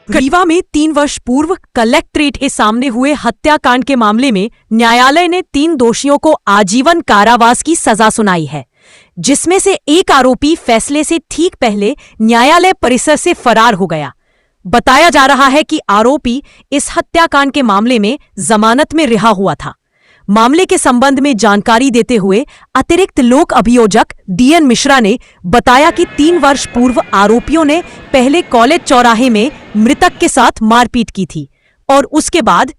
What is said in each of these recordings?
रीवा में 3 वर्ष पूर्व कलेक्ट्रेट के सामने हुए हत्याकांड के मामले में न्यायालय ने 3 दोषियों को आजीवन कारावास की सजा सुनाई है, जिसमें से एक आरोपी फैसले से ठीक पहले न्यायालय परिसर से फरार हो गया। बताया जा रहा है कि आरोपी इस हत्याकांड के मामले में जमानत में रिहा हुआ था। मामले के संबंध में जानकारी देते हुए अतिरिक्त लोक अभियोजक डीएन मिश्रा ने बताया कि 3 वर्ष पूर्व आरोपियों ने पहले कॉलेज चौराहे में मृतक के साथ मारपीट की थी और उसके बाद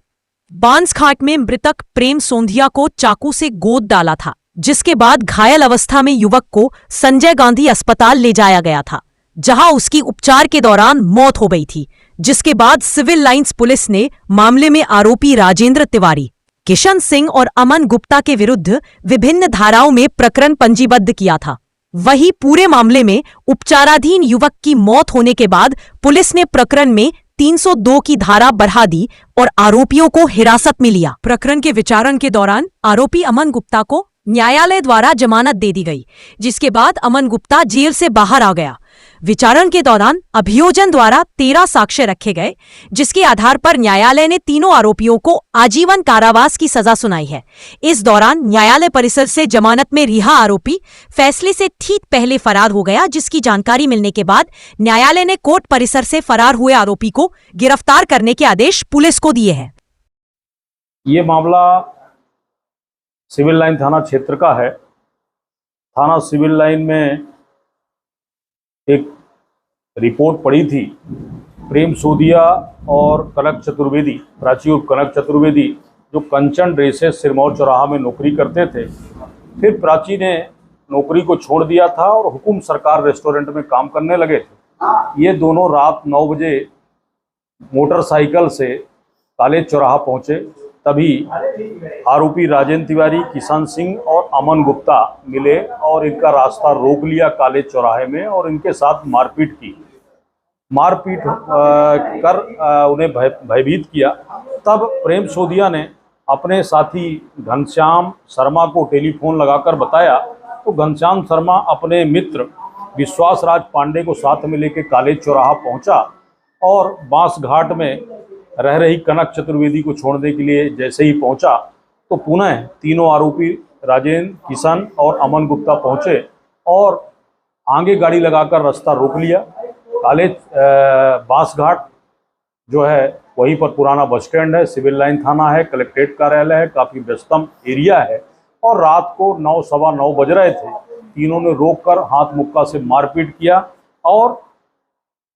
बांसघाट में मृतक प्रेम सोंधिया को चाकू से गोद डाला था, जिसके बाद घायल अवस्था में युवक को संजय गांधी अस्पताल ले जाया गया था, जहां उसकी उपचार के दौरान मौत हो गई थी। जिसके बाद सिविल लाइंस पुलिस ने मामले में आरोपी राजेंद्र तिवारी, किशन सिंह और अमन गुप्ता के विरुद्ध विभिन्न धाराओं में प्रकरण पंजीबद्ध किया था। वहीं पूरे मामले में उपचाराधीन युवक की मौत होने के बाद पुलिस ने प्रकरण में 302 की धारा बढ़ा दी और आरोपियों को हिरासत में लिया। प्रकरण के विचारण के दौरान आरोपी अमन गुप्ता को न्यायालय द्वारा जमानत दे दी गई, जिसके बाद अमन गुप्ता जेल से बाहर आ गया। विचारण के दौरान अभियोजन द्वारा 13 साक्ष्य रखे गए, जिसके आधार पर न्यायालय ने तीनों आरोपियों को आजीवन कारावास की सजा सुनाई है। इस दौरान न्यायालय परिसर से जमानत में रिहा आरोपी फैसले से ठीक पहले फरार हो गया, जिसकी जानकारी मिलने के बाद न्यायालय ने कोर्ट परिसर से फरार हुए आरोपी को गिरफ्तार करने के आदेश पुलिस को दिए हैं। ये मामला सिविल लाइन थाना क्षेत्र का है। थाना सिविल लाइन में एक रिपोर्ट पड़ी थी। प्रेम सोंधिया और कनक चतुर्वेदी, प्राची उर्फ कनक चतुर्वेदी, जो कंचन ड्रेसेस सिरमौर चौराहा में नौकरी करते थे। फिर प्राची ने नौकरी को छोड़ दिया था और हुकुम सरकार रेस्टोरेंट में काम करने लगे थे। ये दोनों रात 9 बजे मोटरसाइकिल से कॉलेज चौराहा पहुंचे। तभी आरोपी राजेंद्र तिवारी, किशन सिंह और अमन गुप्ता मिले और इनका रास्ता रोक लिया कॉलेज चौराहे में और इनके साथ मारपीट की। मारपीट कर उन्हें भयभीत किया। तब प्रेम सोंधिया ने अपने साथी घनश्याम शर्मा को टेलीफोन लगाकर बताया, तो घनश्याम शर्मा अपने मित्र विश्वास राज पांडे को साथ में लेकर कॉलेज चौराहा पहुंचा और बांसघाट में रह रही कनक चतुर्वेदी को छोड़ने के लिए जैसे ही पहुंचा, तो पुनः तीनों आरोपी राजेंद्र, किशन और अमन गुप्ता पहुंचे और आगे गाड़ी लगाकर रास्ता रोक लिया। कॉलेज बांसघाट जो है वहीं पर पुराना बस स्टैंड है, सिविल लाइन थाना है, कलेक्ट्रेट कार्यालय है, काफ़ी व्यस्तम एरिया है। और रात को 9 सवा 9 बज रहे थे। तीनों ने रोककर हाथ मुक्का से मारपीट किया और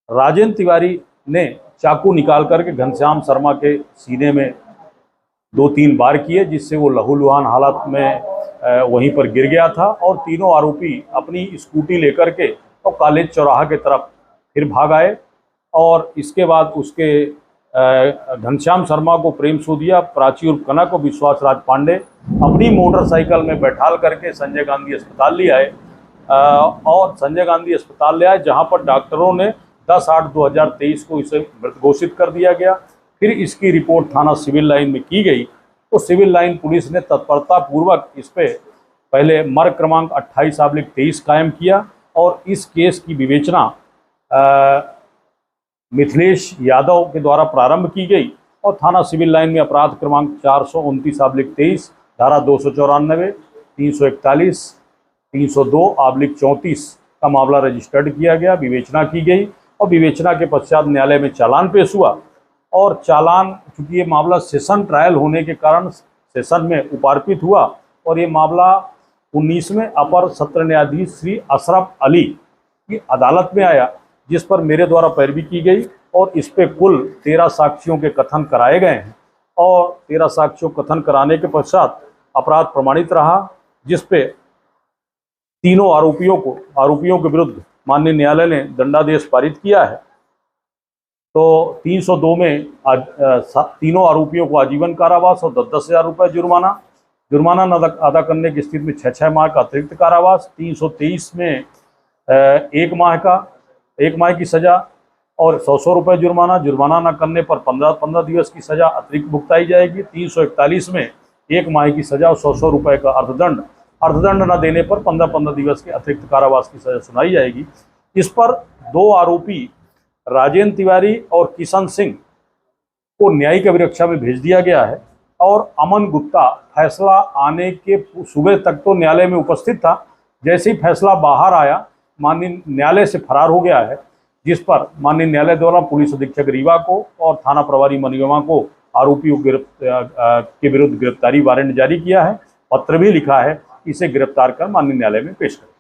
राजेंद्र तिवारी ने चाकू निकाल करके घनश्याम शर्मा के सीने में 2-3 बार किए, जिससे वो लहूलुहान हालत में वहीं पर गिर गया था। और तीनों आरोपी अपनी स्कूटी लेकर के तो कॉलेज चौराहा के तरफ फिर भाग आए। और इसके बाद उसके घनश्याम शर्मा को प्रेम सोंधिया, प्राची उर्फ कनक और विश्वास राज पांडे अपनी मोटरसाइकिल में बैठाल करके संजय गांधी अस्पताल ले आए और संजय गांधी अस्पताल ले आए, जहाँ पर डॉक्टरों ने 10/8/2023 को इसे मृत घोषित कर दिया गया। फिर इसकी रिपोर्ट थाना सिविल लाइन में की गई, तो सिविल लाइन पुलिस ने तत्परता पूर्वक इस पे पहले मर्ग क्रमांक 28/23 कायम किया और इस केस की विवेचना मिथिलेश यादव के द्वारा प्रारंभ की गई और थाना सिविल लाइन में अपराध क्रमांक 429/23, धारा 294, 341, 302/34 का मामला रजिस्टर्ड किया गया। विवेचना की गई और विवेचना के पश्चात न्यायालय में चालान पेश हुआ और चालान, चूँकि ये मामला सेशन ट्रायल होने के कारण सेशन में उपार्पित हुआ और ये मामला 19वें अपर सत्र न्यायाधीश श्री अशरफ अली की अदालत में आया, जिस पर मेरे द्वारा पैरवी की गई और इस पे कुल 13 साक्ष्यों के कथन कराए गए हैं और 13 साक्ष्यों कथन कराने के पश्चात अपराध प्रमाणित रहा, जिस पे तीनों आरोपियों के विरुद्ध माननीय न्यायालय ने दंडादेश पारित किया है। तो 302 में तीनों आरोपियों को आजीवन कारावास और 10,000 रुपये जुर्माना न अदा करने की स्थिति में 6 माह का अतिरिक्त कारावास, 323 में 1 माह की सजा और 100 रुपये जुर्माना न करने पर 15 दिवस की सजा अतिरिक्त भुगताई जाएगी। 341 में 1 माह की सजा और 100 रुपये का अर्थदंड न देने पर 15 दिवस के अतिरिक्त कारावास की सजा सुनाई जाएगी। इस पर 2 आरोपी राजेंद्र तिवारी और किशन सिंह को न्यायिक अभिरक्षा में भेज दिया गया है और अमन गुप्ता फैसला आने के सुबह तक तो न्यायालय में उपस्थित था। जैसे ही फैसला बाहर आया माननीय न्यायालय से फरार हो गया है, जिस पर माननीय न्यायालय द्वारा पुलिस अधीक्षक रीवा को और थाना प्रभारी मनोरमा को आरोपियों के विरुद्ध गिरफ्तारी वारंट जारी किया है। पत्र भी लिखा है, इसे गिरफ्तार कर माननीय न्यायालय में पेश करें।